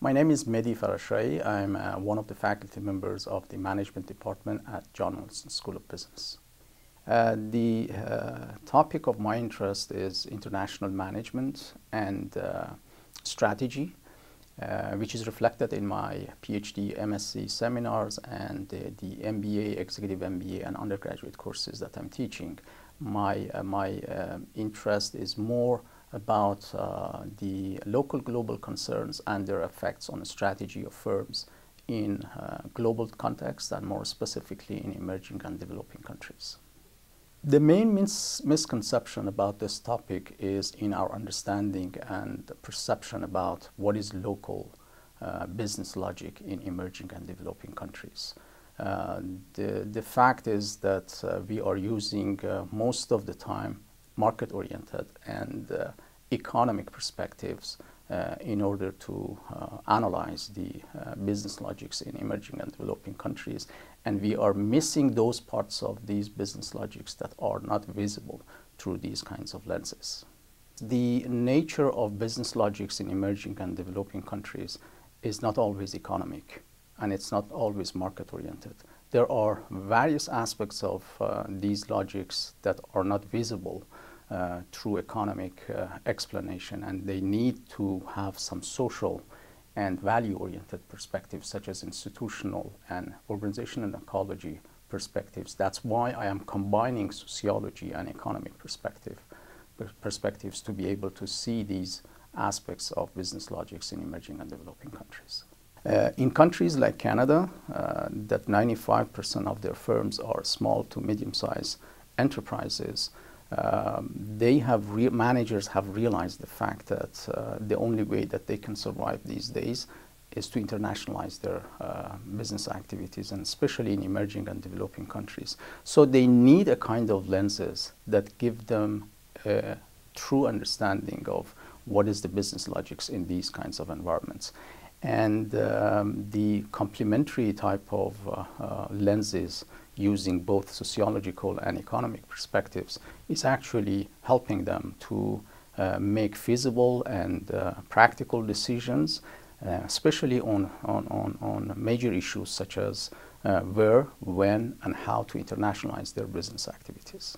My name is Mehdi Farashahi. I'm one of the faculty members of the management department at John Wilson School of Business. The topic of my interest is international management and strategy, which is reflected in my PhD, MSc seminars and the MBA, executive MBA and undergraduate courses that I'm teaching. My interest is more about the local global concerns and their effects on the strategy of firms in global context and more specifically in emerging and developing countries. The main misconception about this topic is in our understanding and perception about what is local business logic in emerging and developing countries. The fact is that we are using most of the time market-oriented and economic perspectives in order to analyze the business logics in emerging and developing countries, and we are missing those parts of these business logics that are not visible through these kinds of lenses. The nature of business logics in emerging and developing countries is not always economic, and it's not always market-oriented. There are various aspects of these logics that are not visible through economic explanation, and they need to have some social and value-oriented perspectives, such as institutional and organizational and ecology perspectives. That's why I am combining sociology and economic perspectives to be able to see these aspects of business logics in emerging and developing countries. In countries like Canada, that 95% of their firms are small to medium-sized enterprises, managers have realized the fact that the only way that they can survive these days is to internationalize their business activities, and especially in emerging and developing countries. So they need a kind of lenses that give them a true understanding of what is the business logics in these kinds of environments. And the complementary type of lenses using both sociological and economic perspectives is actually helping them to make feasible and practical decisions, especially on major issues such as where, when, and how to internationalize their business activities.